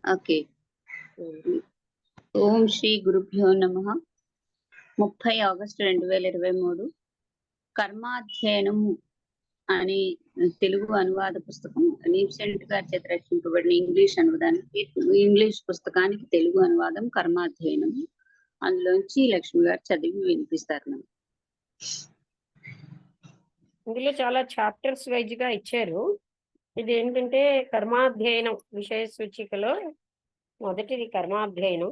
Okay. ఓం శ్రీ గురుభ్యో నమః. 30 August 2023 కర్మాధ్యయనం అనే తెలుగు అనువాద పుస్తకం నీప్సెంట్ గారి చేత రచింపబడిన ఇంగ్లీష్ పుస్తకానికి తెలుగు అనువాదం కర్మాధ్యయనం. అందులోంచి లక్ష్మి గారు చదివి వినిపిస్తారు నాకు. ఇందులో చాలా చాప్టర్స్ వైజ్ గా ఇచ్చారు. ఇది ఏంటంటే కర్మాధ్యయనం విషయ సూచికలో మొదటిది కర్మాధ్యయనం.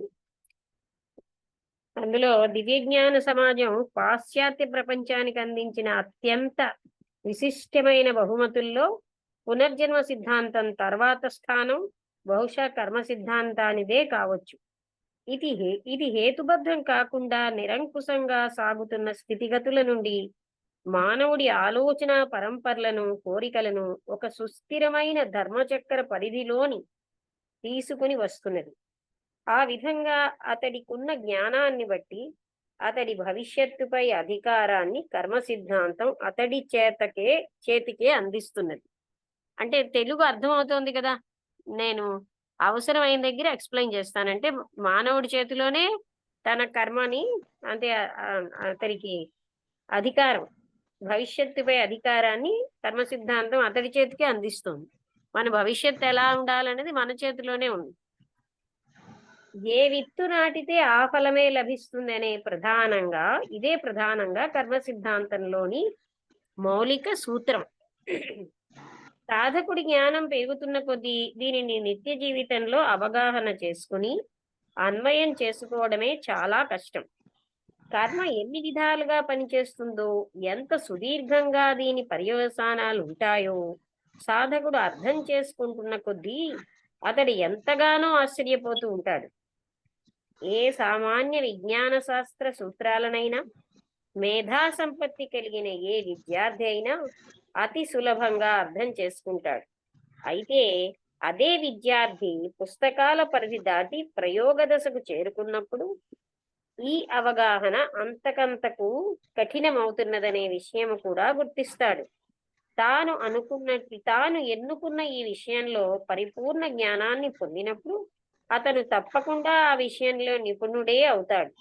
అందులో దివ్యజ్ఞాన సమాజం పాశ్చాత్య ప్రపంచానికి అందించిన అత్యంత విశిష్టమైన బహుమతుల్లో పునర్జన్మ సిద్ధాంతం తర్వాత స్థానం బహుశా కర్మ సిద్ధాంతానిదే కావచ్చు. ఇది హేతుబద్ధం కాకుండా నిరంకుశంగా సాగుతున్న స్థితిగతుల నుండి మానవుడి ఆలోచన పరంపరలను, కోరికలను ఒక సుస్థిరమైన ధర్మచక్ర పరిధిలోని తీసుకుని వస్తున్నది. ఆ విధంగా అతడికున్న జ్ఞానాన్ని బట్టి అతడి భవిష్యత్తుపై అధికారాన్ని కర్మ సిద్ధాంతం అతడి చేతికే అందిస్తున్నది. అంటే తెలుగు అర్థమవుతోంది కదా. నేను అవసరమైన దగ్గర ఎక్స్ప్లెయిన్ చేస్తానంటే మానవుడి చేతిలోనే తన కర్మని, అంటే అతడికి అధికారం, భవిష్యత్తుపై అధికారాన్ని కర్మ సిద్ధాంతం అతడి చేతికే అందిస్తుంది. మన భవిష్యత్తు ఎలా ఉండాలనేది మన చేతిలోనే ఉంది. ఏ విత్తు నాటితే ఆ ఫలమే లభిస్తుంది అనే ఇదే ప్రధానంగా కర్మ సిద్ధాంతంలోని మౌలిక సూత్రం. సాధకుడి జ్ఞానం పెరుగుతున్న కొద్దీ దీనిని నిత్య జీవితంలో అవగాహన చేసుకుని అన్వయం చేసుకోవడమే చాలా కష్టం. కర్మ ఎన్ని విధాలుగా పనిచేస్తుందో, ఎంత సుదీర్ఘంగా దీని పర్యవసానాలు ఉంటాయో సాధకుడు అర్థం చేసుకుంటున్న కొద్దీ అతడు ఎంతగానో ఆశ్చర్యపోతూ ఉంటాడు. ఏ సామాన్య విజ్ఞాన శాస్త్ర సూత్రాలనైనా మేధా సంపత్తి కలిగిన ఏ విద్యార్థి అయినా అతి సులభంగా అర్థం చేసుకుంటాడు. అయితే అదే విద్యార్థి పుస్తకాల పరిధి దాటి ప్రయోగ దశకు చేరుకున్నప్పుడు ఈ అవగాహన అంతకంతకు కఠినమవుతున్నదనే విషయం కూడా గుర్తిస్తాడు. తాను ఎన్నుకున్న ఈ విషయంలో పరిపూర్ణ జ్ఞానాన్ని పొందినప్పుడు అతను తప్పకుండా ఆ విషయంలో నిపుణుడే అవుతాడు.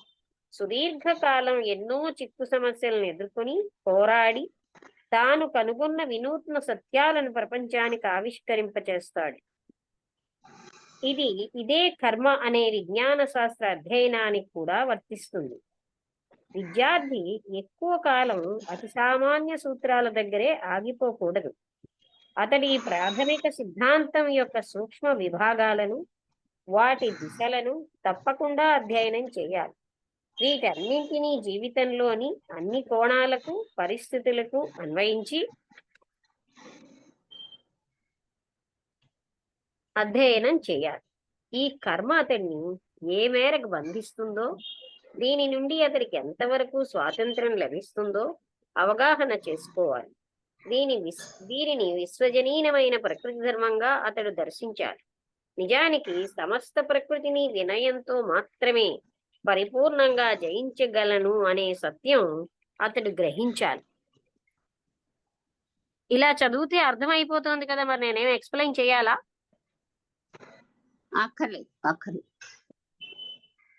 సుదీర్ఘకాలం ఎన్నో చిక్కు సమస్యలను ఎదుర్కొని పోరాడి తాను కనుగొన్న వినూత్న సత్యాలను ప్రపంచానికి ఆవిష్కరింపచేస్తాడు. ఇదే కర్మ అనే విజ్ఞాన శాస్త్ర అధ్యయనానికి కూడా వర్తిస్తుంది. విద్యార్థి ఎక్కువ కాలం అతి సామాన్య సూత్రాల దగ్గరే ఆగిపోకూడదు. అతడి ప్రాథమిక సిద్ధాంతం యొక్క సూక్ష్మ విభాగాలను, వాటి దిశలను తప్పకుండా అధ్యయనం చేయాలి. వీటన్నింటినీ జీవితంలోని అన్ని కోణాలకు, పరిస్థితులకు అన్వయించి అధ్యయనం చేయాలి. ఈ కర్మ అతడిని ఏ మేరకు బంధిస్తుందో, దీని నుండి అతడికి ఎంతవరకు స్వాతంత్రం లభిస్తుందో అవగాహన చేసుకోవాలి. దీనిని విశ్వజనీనమైన ప్రకృతి ధర్మంగా అతడు దర్శించాలి. నిజానికి సమస్త ప్రకృతిని వినయంతో మాత్రమే పరిపూర్ణంగా జయించగలను అనే సత్యం అతడు గ్రహించాలి. ఇలా చదివితే అర్థమైపోతుంది కదా. మరి నేనేం ఎక్స్ప్లెయిన్ చేయాలా? అక్కర్లేదు.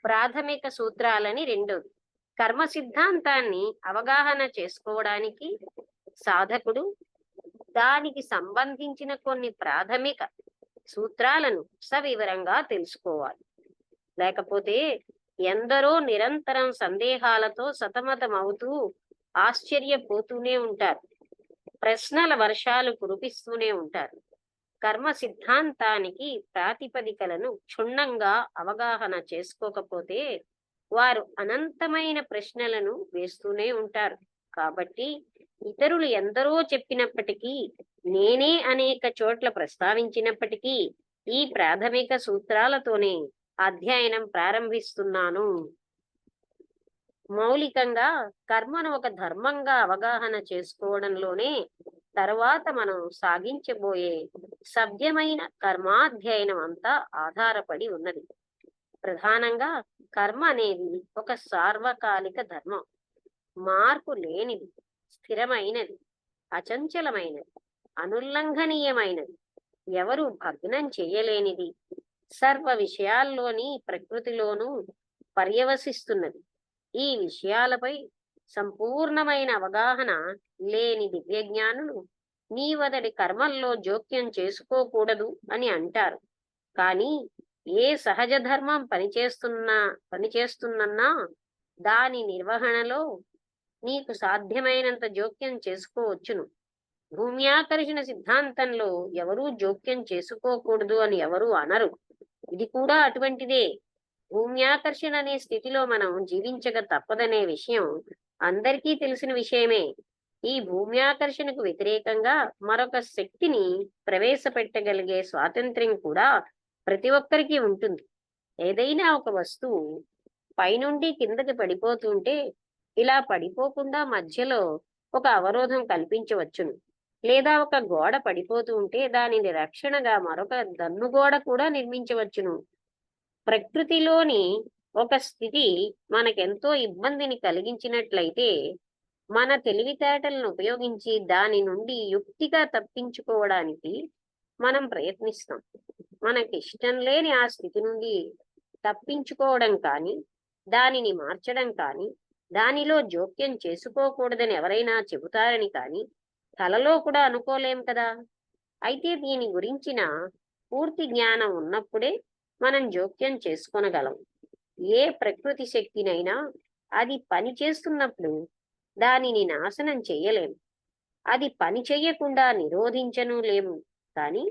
ప్రాథమిక సూత్రాలని రెండోది. కర్మ సిద్ధాంతాన్ని అవగాహన చేసుకోవడానికి సాధకుడు దానికి సంబంధించిన కొన్ని ప్రాథమిక సూత్రాలను సవివరంగా తెలుసుకోవాలి. లేకపోతే ఎందరో నిరంతరం సందేహాలతో సతమతమవుతూ ఆశ్చర్యపోతూనే ఉంటారు. ప్రశ్నల వర్షాలు కురిపిస్తూనే ఉంటారు. కర్మ సిద్ధాంతానికి ప్రాతిపదికలను క్షుణ్ణంగా అవగాహన చేసుకోకపోతే వారు అనంతమైన ప్రశ్నలను వేస్తూనే ఉంటారు. కాబట్టి ఇతరులు ఎందరో చెప్పినప్పటికీ, నేనే అనేక చోట్ల ప్రస్తావించినప్పటికీ ఈ ప్రాథమిక సూత్రాలతోనే అధ్యయనం ప్రారంభిస్తున్నాను. మౌలికంగా కర్మను ఒక ధర్మంగా అవగాహన చేసుకోవడంలోనే తరువాత మనం సాగించబోయే సభ్యమైన కర్మాధ్యయనం అంతా ఆధారపడి ఉన్నది. ప్రధానంగా కర్మ అనేది ఒక సార్వకాలిక ధర్మం. మార్పు లేనిది, స్థిరమైనది, అచంచలమైనది. అనుల్లంఘనీయమైనది, ఎవరు భగ్నం చేయలేనిది, సర్వ విషయాల్లోని ప్రకృతిలోనూ పర్యవసిస్తున్నది. ఈ విషయాలపై సంపూర్ణమైన అవగాహన లేని దివ్యజ్ఞానులు నీవతడి కర్మల్లో జోక్యం చేసుకోకూడదు అని అంటారు. కానీ ఏ సహజ ధర్మం పనిచేస్తున్నా దాని నిర్వహణలో నీకు సాధ్యమైనంత జోక్యం చేసుకోవచ్చును. భూమ్యాకర్షణ సిద్ధాంతంలో ఎవరూ జోక్యం చేసుకోకూడదు అని ఎవరూ అనరు. ఇది కూడా అటువంటిదే. భూమ్యాకర్షణ అనే స్థితిలో మనం జీవించక తప్పదనే విషయం అందరికీ తెలిసిన విషయమే. ఈ భూమ్యాకర్షణకు వ్యతిరేకంగా మరొక శక్తిని ప్రవేశపెట్టగలిగే స్వాతంత్ర్యం కూడా ప్రతి ఒక్కరికి ఉంటుంది. ఏదైనా ఒక వస్తువు పైనుండి కిందకి పడిపోతుంటే ఇలా పడిపోకుండా మధ్యలో ఒక అవరోధం కల్పించవచ్చును. లేదా ఒక గోడ పడిపోతూ ఉంటే దానిని రక్షణగా మరొక దన్నుగోడ కూడా నిర్మించవచ్చును. ప్రకృతిలోని ఒక స్థితి మనకెంతో ఇబ్బందిని కలిగించినట్లయితే మన తెలివితేటలను ఉపయోగించి దాని నుండి యుక్తిగా తప్పించుకోవడానికి మనం ప్రయత్నిస్తాం. మనకిష్టం లేని ఆ స్థితి నుండి తప్పించుకోవడం కానీ, దానిని మార్చడం కానీ, దానిలో జోక్యం చేసుకోకూడదని ఎవరైనా చెబుతారని కానీ కలలో కూడా అనుకోలేం కదా. అయితే దీని గురించిన పూర్తి జ్ఞానం ఉన్నప్పుడే మనం జోక్యం చేసుకొనగలం. ఏ ప్రకృతి శక్తినైనా అది పని చేస్తున్నప్పుడు దానిని నాశనం చెయ్యలేము. అది పని చెయ్యకుండా నిరోధించను లేము. కానీ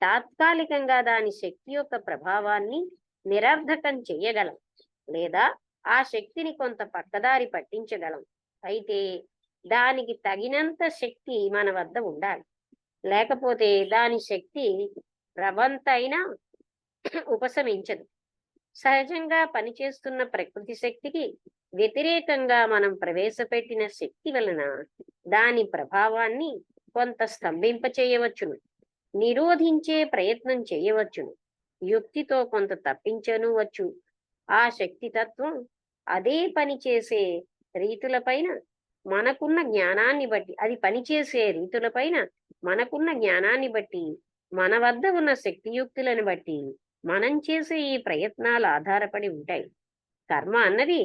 తాత్కాలికంగా దాని శక్తి యొక్క ప్రభావాన్ని నిరర్ధకం చెయ్యగలం, లేదా ఆ శక్తిని కొంత పక్కదారి పట్టించగలం. అయితే దానికి తగినంత శక్తి మన వద్ద ఉండాలి. లేకపోతే దాని శక్తి రవంతైనా ఉపశమించదు. సహజంగా పనిచేస్తున్న ప్రకృతి శక్తికి వ్యతిరేకంగా మనం ప్రవేశపెట్టిన శక్తి వలన దాని ప్రభావాన్ని కొంత స్తంభింపచేయవచ్చును, నిరోధించే ప్రయత్నం చేయవచ్చును, యుక్తితో కొంత తప్పించనువచ్చు. ఆ శక్తి తత్వం అదే పని చేసే రీతులపైన మనకున్న జ్ఞానాన్ని బట్టి మనకున్న జ్ఞానాన్ని బట్టి, మన వద్ద ఉన్న శక్తియుక్తులను బట్టి మనం చేసే ఈ ప్రయత్నాలు ఆధారపడి ఉంటాయి. కర్మ అన్నది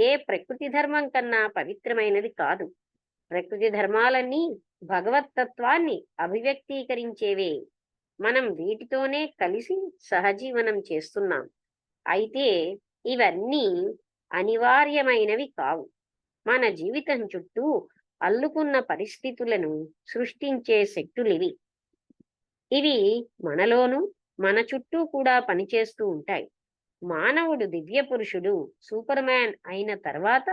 ఏ ప్రకృతి ధర్మం కన్నా పవిత్రమైనది కాదు. ప్రకృతి ధర్మాలన్నీ భగవత్తత్వాన్ని అభివ్యక్తీకరించేవే. మనం వీటితోనే కలిసి సహజీవనం చేస్తున్నాం. అయితే ఇవన్నీ అనివార్యమైనవి కావు. మన జీవితం చుట్టూ అల్లుకున్న పరిస్థితులను సృష్టించే శక్తులివి. ఇవి మనలోనూ మన చుట్టూ కూడా పనిచేస్తూ ఉంటాయి. మానవుడు దివ్య పురుషుడు, సూపర్ మ్యాన్ అయిన తర్వాత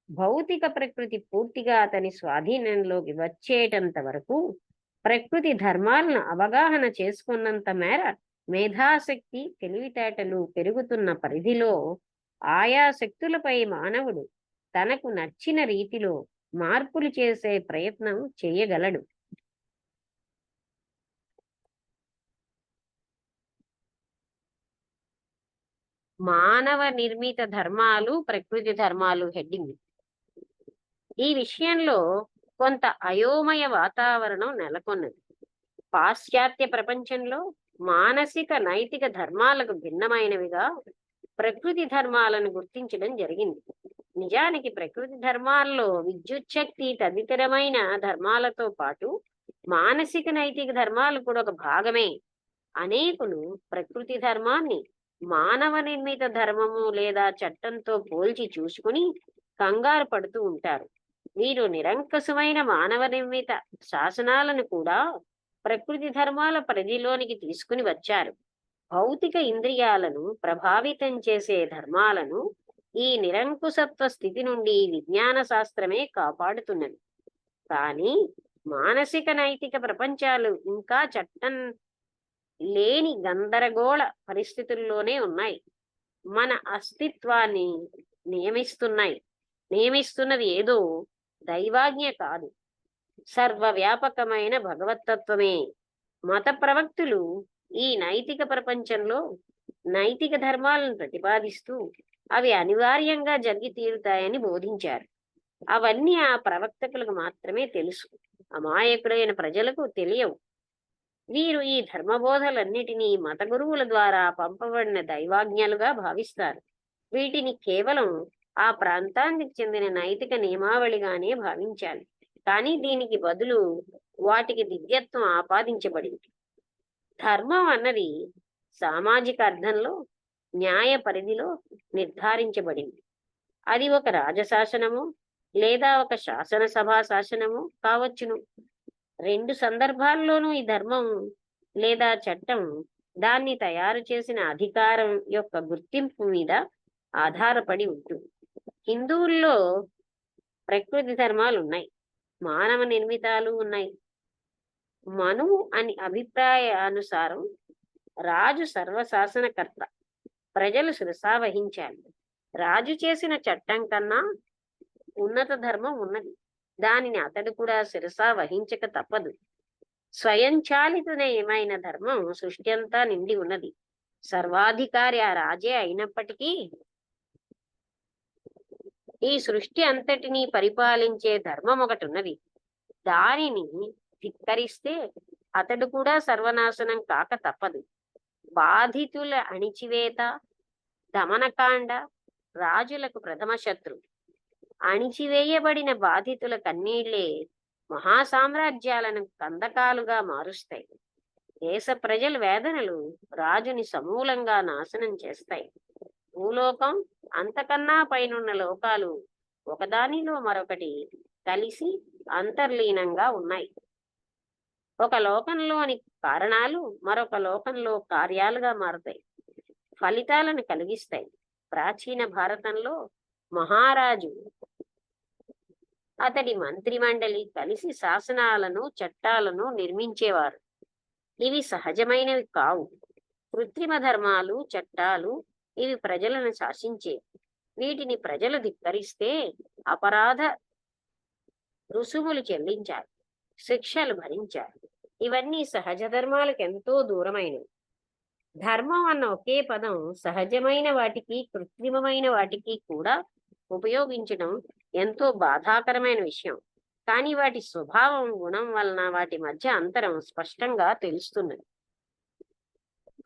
భౌతిక ప్రకృతి పూర్తిగా అతని స్వాధీనంలోకి వచ్చేటంత వరకు ప్రకృతి ధర్మాలను అవగాహన చేసుకున్నంత మేర మేధాశక్తి, తెలివితేటలు పెరుగుతున్న పరిధిలో ఆయా శక్తులపై మానవుడు తనకు నచ్చిన రీతిలో మార్పులు చేసే ప్రయత్నం చేయగలడు. మానవ నిర్మిత ధర్మాలు, ప్రకృతి ధర్మాలు హెడ్డింగ్. ఈ విషయంలో కొంత అయోమయ వాతావరణం నెలకొన్నది. పాశ్చాత్య ప్రపంచంలో మానసిక నైతిక ధర్మాలకు భిన్నమైనవిగా ప్రకృతి ధర్మాలను గుర్తించడం జరిగింది. నిజానికి ప్రకృతి ధర్మాల్లో విద్యుచ్ఛక్తి తదితరమైన ధర్మాలతో పాటు మానసిక నైతిక ధర్మాలు కూడా ఒక భాగమే. అనేకులు ప్రకృతి ధర్మాన్ని మానవ నిర్మిత ధర్మము లేదా చట్టంతో పోల్చి చూసుకుని కంగారు పడుతూ ఉంటారు. వీరు నిరంకుశమైన మానవ నిర్మిత శాసనాలను కూడా ప్రకృతి ధర్మాల పరిధిలోనికి తీసుకుని వచ్చారు. భౌతిక ఇంద్రియాలను ప్రభావితం చేసే ధర్మాలను ఈ నిరంకుశత్వ స్థితి నుండి విజ్ఞాన శాస్త్రమే కాపాడుతున్నది. కానీ మానసిక నైతిక ప్రపంచాలు ఇంకా చట్టం లేని గందరగోళ పరిస్థితుల్లోనే ఉన్నాయి. మన అస్తిత్వాన్ని నియమిస్తున్నది ఏదో దైవాజ్ఞ కాదు, సర్వవ్యాపకమైన భగవతత్వమే. మత ప్రవక్తులు ఈ నైతిక ప్రపంచంలో నైతిక ధర్మాలను ప్రతిపాదిస్తూ అవి అనివార్యంగా జరిగి తీరుతాయని బోధించారు. అవన్నీ ఆ ప్రవక్తకులకు మాత్రమే తెలుసు, అమాయకుడైన ప్రజలకు తెలియవు. వీరు ఈ ధర్మబోధలన్నిటినీ మత గురువుల ద్వారా పంపబడిన దైవాజ్ఞలుగా భావిస్తారు. వీటిని కేవలం ఆ ప్రాంతానికి చెందిన నైతిక నియమావళిగానే భావించాలి. కానీ దీనికి బదులు వాటికి దివ్యత్వం ఆపాదించబడింది. ధర్మం అన్నది సామాజిక అర్థంలో న్యాయ పరిధిలో నిర్ధారించబడింది. అది ఒక రాజశాసనము లేదా ఒక శాసనసభా శాసనము కావచ్చును. రెండు సందర్భాల్లోనూ ఈ ధర్మం లేదా చట్టం దాన్ని తయారు చేసిన అధికారం యొక్క గుర్తింపు మీద ఆధారపడి ఉంటుంది. హిందువుల్లో ప్రకృతి ధర్మాలు ఉన్నాయి, మానవ నిర్మితాలు ఉన్నాయి. మనువు అని అభిప్రాయానుసారం రాజు సర్వశాసనకర్త, ప్రజలు శిరసా వహించాలి. రాజు చేసిన చట్టం కన్నా ఉన్నత ధర్మం ఉన్నది, దానిని అతడు కూడా శిరసా వహించక తప్పదు. స్వయంచాలితమైన ధర్మం సృష్టి అంతా నిండి ఉన్నది. సర్వాధికారి ఆ రాజే అయినప్పటికీ ఈ సృష్టి అంతటినీ పరిపాలించే ధర్మం ఒకటి ఉన్నది. దానిని ధిక్కరిస్తే అతడు కూడా సర్వనాశనం కాక తప్పదు. బాధితుల అణిచివేత, దమనకాండ రాజులకు ప్రథమ శత్రు. అణిచివేయబడిన బాధితుల కన్నీళ్లే మహాసామ్రాజ్యాలను కందకాలుగా మారుస్తాయి. దేశ ప్రజల వేదనలు రాజుని సమూలంగా నాశనం చేస్తాయి. భూలోకం అంతకన్నా పైనున్న లోకాలు ఒకదానిలో మరొకటి కలిసి అంతర్లీనంగా ఉన్నాయి. ఒక లోకంలోని కారణాలు మరొక లోకంలో కార్యాలుగా మారుతాయి, ఫలితాలను కలిగిస్తాయి. ప్రాచీన భారతంలో మహారాజు అతడి మంత్రిమండలి కలిసి శాసనాలను చట్టాలను నిర్మించేవారు. ఇవి సహజమైనవి కావు, కృత్రిమ ధర్మాలు చట్టాలు. ఇవి ప్రజలను శాసించే. వీటిని ప్రజలు ధిక్కరిస్తే అపరాధ రుసుములు చెల్లించాలి, శిక్షలు భరించాలి. ఇవన్నీ సహజ ధర్మాలకు ఎంతో దూరమైనవి. ధర్మం అన్న ఒకే పదం సహజమైన వాటికి కృత్రిమమైన వాటికి కూడా ఉపయోగించడం ఎంతో బాధాకరమైన విషయం. కానీ వాటి స్వభావం గుణం వలన వాటి మధ్య అంతరం స్పష్టంగా తెలుస్తున్నది.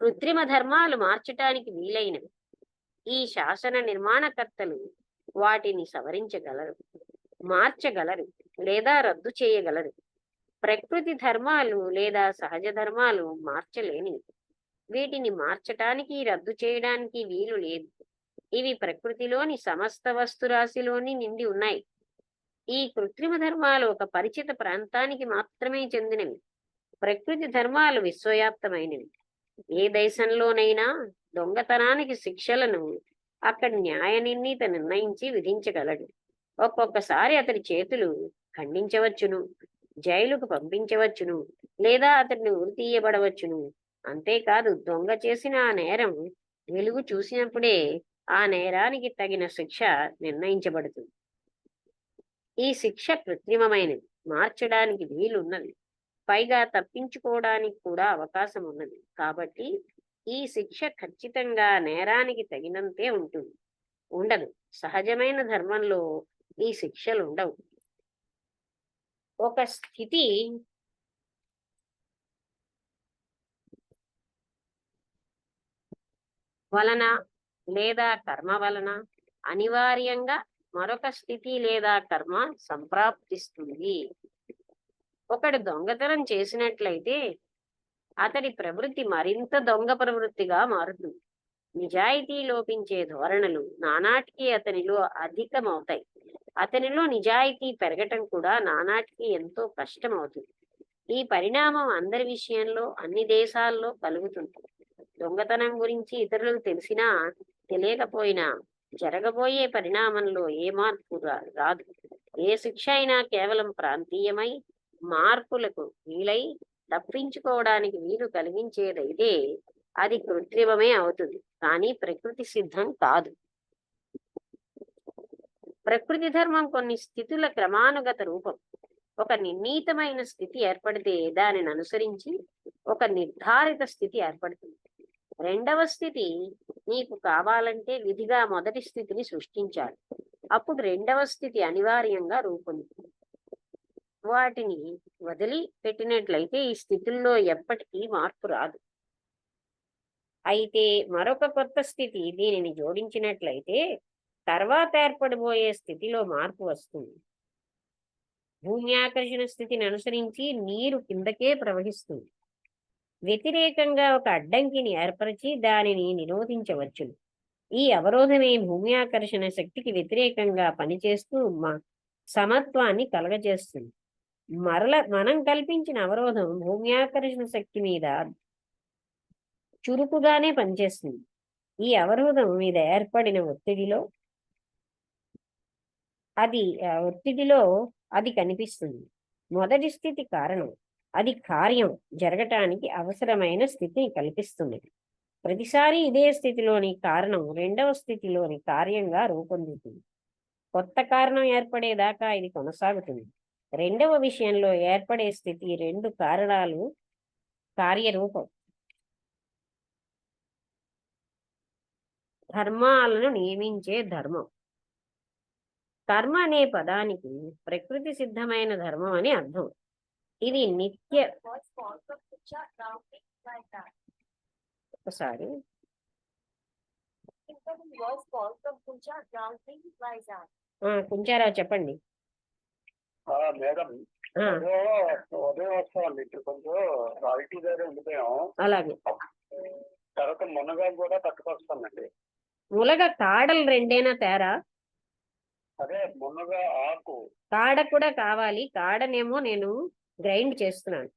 కృత్రిమ ధర్మాలు మార్చటానికి వీలైనవి. ఈ శాసన నిర్మాణకర్తలు వాటిని సవరించగలరు, మార్చగలరు లేదా రద్దు చేయగలరు. ప్రకృతి ధర్మాలు లేదా సహజ ధర్మాలు మార్చలేనివి. వీటిని మార్చటానికి రద్దు చేయడానికి వీలు లేదు. ఇవి ప్రకృతిలోని సమస్త వస్తురాశిలోని నిండి ఉన్నాయి. ఈ కృత్రిమ ధర్మాలు ఒక పరిచిత ప్రాంతానికి మాత్రమే చెందినవి. ప్రకృతి ధర్మాలు విశ్వవ్యాప్తమైనవి. ఏ దేశంలోనైనా దొంగతనానికి శిక్షలను అక్కడి న్యాయ నిర్ణీత నిర్ణయించి విధించగలడు. ఒక్కొక్కసారి అతడి చేతులు ఖండించవచ్చును, జైలుకు పంపించవచ్చును లేదా అతడిని ఉరి తీయబడవచ్చును. అంతేకాదు, దొంగ చేసిన ఆ నేరం వెలుగు చూసినప్పుడే ఆ నేరానికి తగిన శిక్ష నిర్ణయించబడుతుంది. ఈ శిక్ష కృత్రిమమైనది, మార్చడానికి వీలున్నది, పైగా తప్పించుకోవడానికి కూడా అవకాశం ఉన్నది. కాబట్టి ఈ శిక్ష ఖచ్చితంగా నేరానికి తగినంతే ఉండదు. సహజమైన ధర్మంలో ఈ శిక్షలు ఉండవు. ఒక స్థితి వలన లేదా కర్మ వలన అనివార్యంగా మరొక స్థితి లేదా కర్మ సంప్రాప్తిస్తుంది. ఒకడు దొంగతనం చేసినట్లయితే అతడి ప్రవృత్తి మరింత దొంగ ప్రవృత్తిగా మారుతుంది. నిజాయితీ లోపించే ధోరణులు నానాటికి అతనిలో అధికమవుతాయి. అతనిలో నిజాయితీ పెరగటం కూడా నానాటికి ఎంతో కష్టమవుతుంది. ఈ పరిణామం అందరి విషయంలో అన్ని దేశాల్లో కలుగుతుంది. దొంగతనం గురించి ఇతరులకు తెలిసినా తెలియకపోయినా జరగబోయే పరిణామంలో ఏ మార్పు రాదు. ఏ శిక్ష అయినా కేవలం ప్రాంతీయమై మార్పులకు వీలై తప్పించుకోవడానికి వీలు కలిగించేదైతే అది కృత్రిమమే అవుతుంది, కానీ ప్రకృతి సిద్ధం కాదు. ప్రకృతి ధర్మం కొన్ని స్థితుల క్రమానుగత రూపం. ఒక నిర్ణీతమైన స్థితి ఏర్పడితే దానిని అనుసరించి ఒక నిర్ధారిత స్థితి ఏర్పడుతుంది. రెండవ స్థితి నీకు కావాలంటే విధిగా మొదటి స్థితిని సృష్టించాలి. అప్పుడు రెండవ స్థితి అనివార్యంగా రూపొందుతుంది. వాటిని వదిలి పెట్టినట్లయితే ఈ స్థితుల్లో ఎప్పటికీ మార్పు రాదు. అయితే మరొక కొత్త స్థితి దీనిని జోడించినట్లయితే తర్వాత ఏర్పడబోయే స్థితిలో మార్పు వస్తుంది. భూమి ఆకర్షణ స్థితిని అనుసరించి నీరు కిందకే ప్రవహిస్తుంది. వ్యతిరేకంగా ఒక అడ్డంకిని ఏర్పరిచి దానిని నిరోధించవచ్చును. ఈ అవరోధమే భూమి ఆకర్షణ శక్తికి వ్యతిరేకంగా పనిచేస్తూ సమత్వాన్ని కలగజేస్తుంది. మనం కల్పించిన అవరోధం భూమి ఆకర్షణ శక్తి మీద చురుకుగానే పనిచేస్తుంది. ఈ అవరోధం మీద ఏర్పడిన ఒత్తిడిలో అది కనిపిస్తుంది. మొదటి స్థితి కారణం. అది కార్యం జరగటానికి అవసరమైన స్థితిని కల్పిస్తుంది. ప్రతిసారి ఇదే స్థితిలోని కారణం రెండవ స్థితిలోని కార్యంగా రూపొందుతుంది. కొత్త కారణం ఏర్పడేదాకా ఇది కొనసాగుతుంది. రెండవ విషయంలో ఏర్పడే స్థితి రెండు కారణాలు కార్యరూపం. ధర్మాలను నియమించే ధర్మం. కర్మ అనే పదానికి ప్రకృతి సిద్ధమైన ధర్మం అని అర్థం. ఇది నిత్య ఒకసారి కుంచారావు చెప్పండి. మేడం ఉదయం వస్తామండి, ఇక్కడ కొంచెం రాయితీ దగ్గర ఉండిపోయాం. అలాగే తర్వాత మునగా కూడా పట్టుకొస్తానండి. ములగ కాడలు రెండేనా తేరా? అదే మునగా ఆకు కాడ కూడా కావాలి. కాడనేమో నేను గ్రైండ్ చేస్తున్నాను.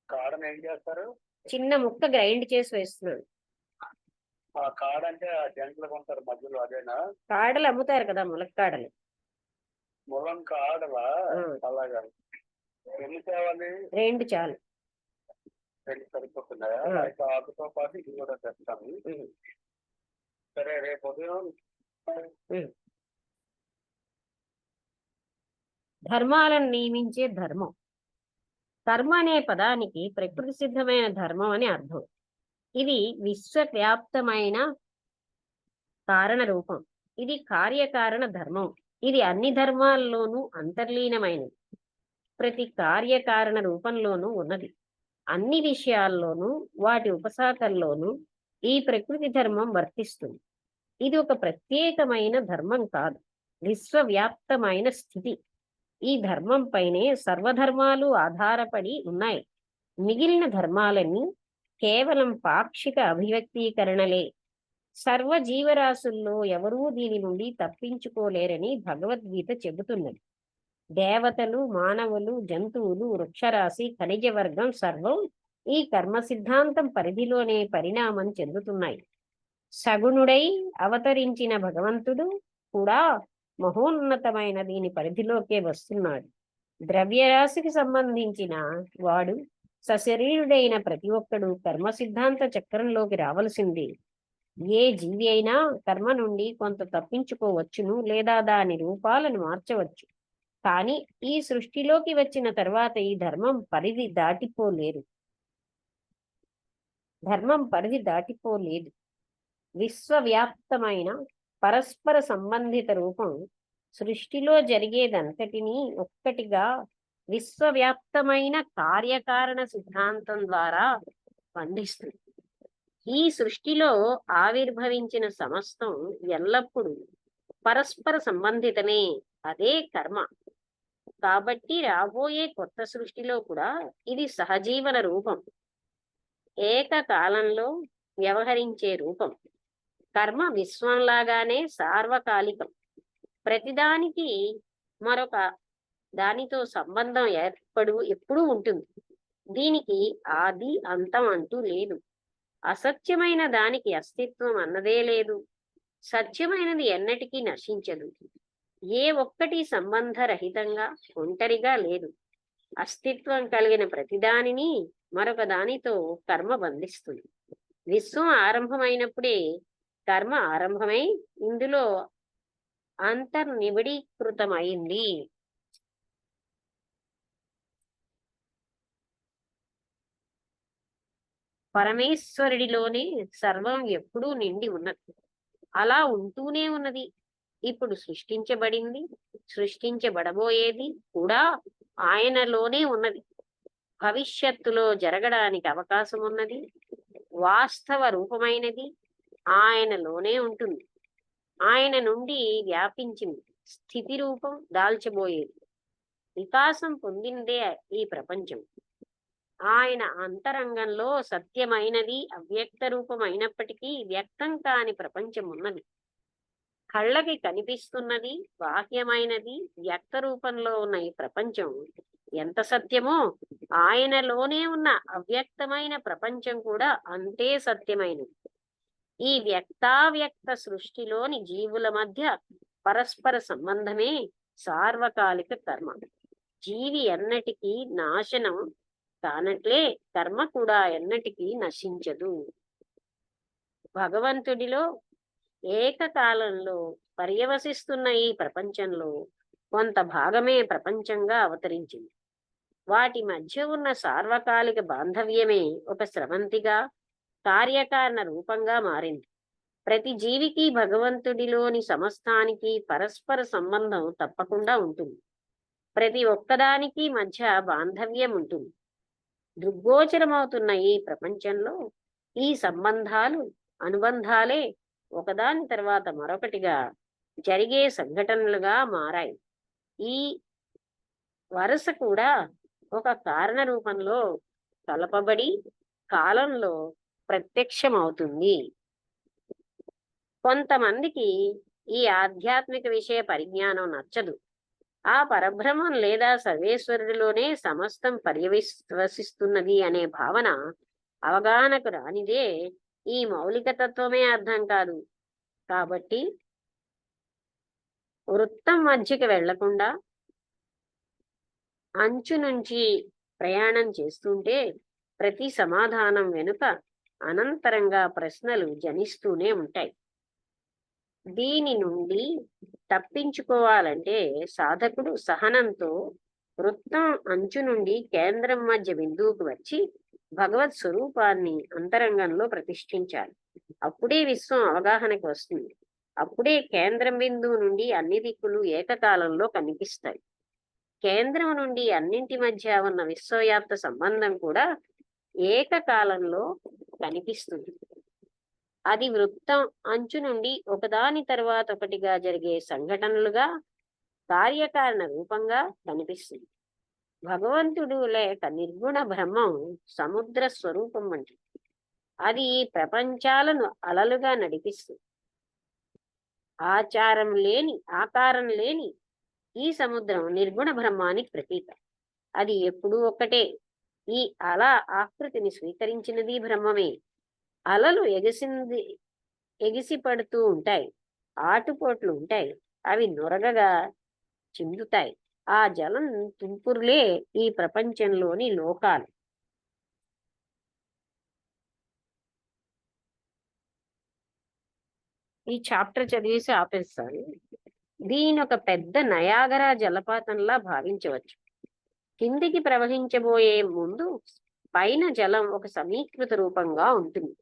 కాడని ఏం చేస్తారు? చిన్న ముక్క గ్రైండ్ చేసి వేస్తున్నాను. ఆ కాడ అంటే ఆ జంటలు కొంటారు మధ్యలో, అదేనా? కాడలు అమ్ముతారు కదా, ములక్కాడలు. ములం కాడలా? అలాగా. ఎన్ని తేవాలి? రెండు చాలు. రెండు సరిపోతున్నాయా? అయితే ఆకుతో పాటు ఇది కూడా తెస్తాను. సరే, రేపు ఉదయం. ధర్మాలను నియమించే ధర్మం. కర్మ అనే పదానికి ప్రకృతి సిద్ధమైన ధర్మం అని అర్థం. ఇది విశ్వవ్యాప్తమైన కారణ రూపం. ఇది కార్యకారణ ధర్మం. ఇది అన్ని ధర్మాల్లోనూ అంతర్లీనమైనది. ప్రతి కార్యకారణ రూపంలోనూ ఉన్నది. అన్ని విషయాల్లోనూ వాటి ఉపశాఖల్లోనూ ఈ ప్రకృతి ధర్మం వర్తిస్తుంది. ఇది ఒక ప్రత్యేకమైన ధర్మం కాదు, విశ్వవ్యాప్తమైన స్థితి. ఈ ధర్మం పైనే సర్వధర్మాలు ఆధారపడి ఉన్నాయి. మిగిలిన ధర్మాలన్నీ కేవలం పాక్షిక అభివ్యక్తీకరణలే. సర్వ జీవరాశుల్లో ఎవరూ దీని నుండి తప్పించుకోలేరని భగవద్గీత చెబుతున్నది. దేవతలు, మానవులు, జంతువులు, వృక్షరాశి, ఖనిజ వర్గం సర్వం ఈ కర్మ సిద్ధాంతం పరిధిలోనే పరిణామం చెందుతున్నాయి. సగుణుడై అవతరించిన భగవంతుడు కూడా మహోన్నతమైన దీని పరిధిలోకే వస్తున్నాడు. ద్రవ్యరాశికి సంబంధించిన వాడు సశరీరుడైన ప్రతి ఒక్కడు కర్మ సిద్ధాంత చక్రంలోకి రావలసింది. ఏ జీవి అయినా కర్మ నుండి కొంత తప్పించుకోవచ్చును, లేదా దాని రూపాలను మార్చవచ్చు. కానీ ఈ సృష్టిలోకి వచ్చిన తర్వాత ఈ ధర్మం పరిధి దాటిపోలేదు. విశ్వవ్యాప్తమైన పరస్పర సంబంధిత రూపం సృష్టిలో జరిగేదంతటినీ ఒక్కటిగా విశ్వవ్యాప్తమైన కార్యకారణ సిద్ధాంతం ద్వారా బంధిస్తుంది. ఈ సృష్టిలో ఆవిర్భవించిన సమస్తం ఎల్లప్పుడూ పరస్పర సంబంధితమే. అదే కర్మ. కాబట్టి రాబోయే కొత్త సృష్టిలో కూడా ఇది సహజీవన రూపం, ఏకకాలంలో వ్యవహరించే రూపం. కర్మ విశ్వంలాగానే సార్వకాలికం. ప్రతిదానికి మరొక దానితో సంబంధం ఎప్పుడూ ఉంటుంది. దీనికి ఆది అంతం అంటూ లేదు. అసత్యమైన దానికి అస్తిత్వం అన్నదే లేదు. సత్యమైనది ఎన్నటికీ నశించదు. ఏ ఒక్కటి సంబంధరహితంగా ఒంటరిగా లేదు. అస్తిత్వం కలిగిన ప్రతిదానిని మరొక దానితో కర్మ బంధిస్తుంది. విశ్వం ఆరంభమైనప్పుడే కర్మ ఆరంభమై ఇందులో అంతర్నిబిడీకృతమైంది. పరమేశ్వరుడిలోనే సర్వం ఎప్పుడూ నిండి ఉన్నది. అలా ఉంటూనే ఉన్నది. ఇప్పుడు సృష్టించబడింది, సృష్టించబడబోయేది కూడా ఆయనలోనే ఉన్నది. భవిష్యత్తులో జరగడానికి అవకాశం ఉన్నది. వాస్తవ రూపమైనది ఆయనలోనే ఉంటుంది. ఆయన నుండి వ్యాపించింది స్థితి రూపం దాల్చబోయేది. వికాసం పొందిందే ఈ ప్రపంచం. ఆయన అంతరంగంలో సత్యమైనది అవ్యక్త రూపం అయినప్పటికీ వ్యక్తం కాని ప్రపంచం ఉన్నది. కళ్ళకి కనిపిస్తున్నది బాహ్యమైనది వ్యక్త రూపంలో ఉన్న ఈ ప్రపంచం ఎంత సత్యమో ఆయనలోనే ఉన్న అవ్యక్తమైన ప్రపంచం కూడా అంతే సత్యమైనది. ఈ వ్యక్తావ్యక్త సృష్టిలోని జీవుల మధ్య పరస్పర సంబంధమే సార్వకాలిక కర్మ. జీవి ఎన్నటికీ నాశనం కానట్లే కర్మ కూడా ఎన్నటికీ నశించదు. భగవంతుడిలో ఏకకాలంలో పర్యవసిస్తున్న ఈ ప్రపంచంలో కొంత భాగమే ప్రపంచంగా అవతరించింది. వాటి మధ్య ఉన్న సార్వకాలిక బాంధవ్యమే ఒక స్రవంతిగా కార్యకారణ రూపంగా మారింది. ప్రతి జీవికి భగవంతుడిలోని సమస్తానికి పరస్పర సంబంధం తప్పకుండా ఉంటుంది. ప్రతి ఒక్కదానికి మధ్య బాంధవ్యం ఉంటుంది. దృగ్గోచరమవుతున్న ఈ ప్రపంచంలో ఈ సంబంధాలు అనుబంధాలే ఒకదాని తర్వాత మరొకటిగా జరిగే సంఘటనలుగా మారాయి. ఈ వరుస కూడా ఒక కారణ రూపంలో కలపబడి కాలంలో ప్రత్యక్షమవుతుంది. కొంతమందికి ఈ ఆధ్యాత్మిక విషయ పరిజ్ఞానం నచ్చదు. ఆ పరబ్రహ్మం లేదా సర్వేశ్వరుడిలోనే సమస్తం పర్యవసిస్తున్నది అనే భావన అవగాహనకు రానిదే ఈ మౌలిక తత్వమే అర్థం కాదు. కాబట్టి వృత్తం మధ్యకి వెళ్లకుండా అంచు నుంచి ప్రయాణం చేస్తుంటే ప్రతి సమాధానం వెనుక అనంతరంగా ప్రశ్నలు జనిస్తూనే ఉంటాయి. దీని నుండి తప్పించుకోవాలంటే సాధకుడు సహనంతో వృత్తం అంచు నుండి కేంద్రం మధ్య బిందువుకు వచ్చి భగవత్ స్వరూపాన్ని అంతరంగంలో ప్రతిష్ఠించాలి. అప్పుడే విశ్వం అవగాహనకు వస్తుంది. అప్పుడే కేంద్రం బిందువు నుండి అన్ని దిక్కులు ఏకకాలంలో కనిపిస్తాయి. కేంద్రం నుండి అన్నింటి మధ్య ఉన్న విశ్వవ్యాప్త సంబంధం కూడా ఏకకాలంలో కనిపిస్తుంది. అది వృత్తం అంచు నుండి ఒకదాని తరువాత ఒకటిగా జరిగే సంఘటనలుగా కార్యకారణ రూపంగా కనిపిస్తుంది. భగవంతుడు లేక నిర్గుణ బ్రహ్మం సముద్ర స్వరూపం వంటి అది ప్రపంచాలను అలలుగా నడిపిస్తుంది. ఆకారం లేని ఈ సముద్రం నిర్గుణ బ్రహ్మానికి ప్రతీక. అది ఎప్పుడూ ఒక్కటే. ఈ అల ఆకృతిని స్వీకరించినది బ్రహ్మమే. అలలు ఎగిసి పడుతూ ఉంటాయి, ఆటుపోట్లు ఉంటాయి, అవి నొరగగా చిందుతాయి. ఆ జలం తుంపురులే ఈ ప్రపంచంలోని లోకాలు. ఈ చాప్టర్ చదివేసి ఆపేస్తాను. దీని ఒక పెద్ద నయాగరా జలపాతంలా భావించవచ్చు. కిందికి ప్రవహించబోయే ముందు పైన జలం ఒక సమీకృత రూపంగా ఉంటుంది.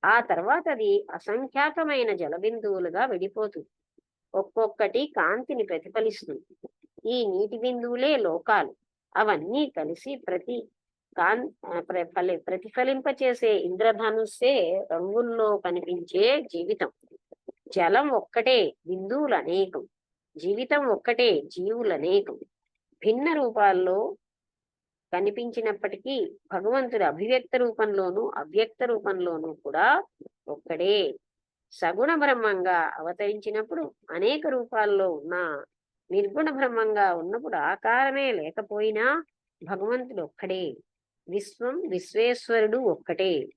ఆ తర్వాత అది అసంఖ్యాకమైన జలబిందువులుగా విడిపోతుంది. ఒక్కొక్కటి కాంతిని ప్రతిఫలిస్తుంది. ఈ నీటి బిందువులే లోకాలు. అవన్నీ కలిసి ప్రతిఫలింపచేసే ఇంద్రధనుస్సే రంగుల్లో కనిపించే జీవితం. జలం ఒక్కటే, బిందువులు అనేకం. జీవితం ఒక్కటే, జీవులు అనేకం. భిన్న రూపాల్లో కనిపించినప్పటికీ భగవంతుడి అభివ్యక్త రూపంలోనూ అవ్యక్త రూపంలోనూ కూడా ఒక్కడే. సగుణ బ్రహ్మంగా అవతరించినప్పుడు అనేక రూపాల్లో ఉన్న నిర్గుణ బ్రహ్మంగా ఉన్నప్పుడు ఆకారమే లేకపోయినా భగవంతుడు ఒక్కడే. విశ్వం విశ్వేశ్వరుడు ఒక్కటే.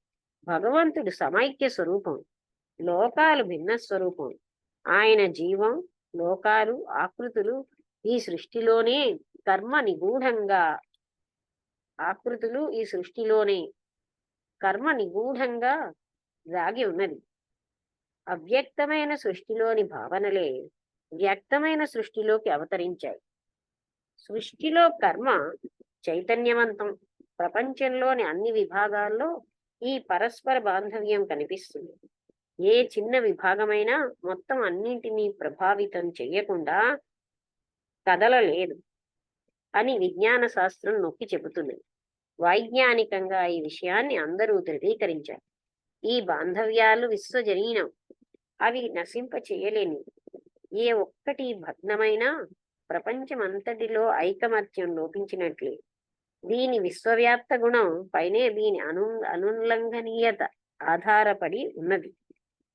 భగవంతుడు సమైక్య స్వరూపం, లోకాలు భిన్న స్వరూపం. ఆయన జీవం, లోకాలు, ఆకృతులు ఈ సృష్టిలోనే కర్మ నిగూఢంగా దాగి ఉన్నది. అవ్యక్తమైన సృష్టిలోని భావనలే వ్యక్తమైన సృష్టిలోకి అవతరించాయి. సృష్టిలో కర్మ చైతన్యవంతం. ప్రపంచంలోని అన్ని విభాగాల్లో ఈ పరస్పర బాంధవ్యం కనిపిస్తుంది. ఏ చిన్న విభాగమైనా మొత్తం అన్నింటినీ ప్రభావితం చెయ్యకుండా కదలలేదు అని విజ్ఞాన శాస్త్రం నొక్కి చెబుతున్నది. వైజ్ఞానికంగా ఈ విషయాన్ని అందరూ ధృవీకరించారు. ఈ బాంధవ్యాలు విశ్వజనీనం, అవి నశింప చేయలేని. ఏ ఒక్కటి భగ్నమైనా ప్రపంచమంతటిలో ఐకమత్యం లోపించినట్లే. దీని విశ్వవ్యాప్త గుణం పైనే దీని అనుల్లంఘనీయత ఆధారపడి ఉన్నది.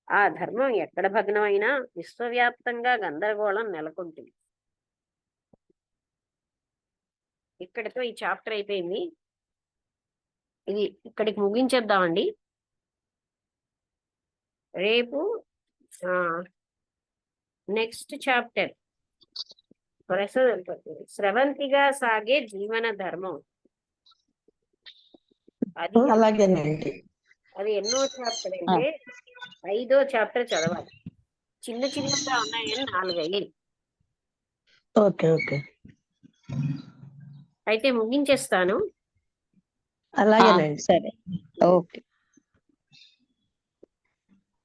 ఆ ధర్మం ఎక్కడ భగ్నమైనా విశ్వవ్యాప్తంగా గందరగోళం నెలకొంటుంది. ఇక్కడితో ఈ చాప్టర్ అయిపోయింది. ఇది ఇక్కడికి ముగించేద్దామండి. రేపు నెక్స్ట్ చాప్టర్ స్రవంతిగా సాగే జీవన ధర్మం. అది అలాగేనండి. అది ఎన్నో చాప్టర్ అంటే 5వ చాప్టర్ చదవాలి. చిన్న చిన్నగా ఉన్నాయని 4 అయ్యాయి. ఓకే ఓకే అయితే ముగించేస్తాను. అలాగేనండి. సరే, ఓకే.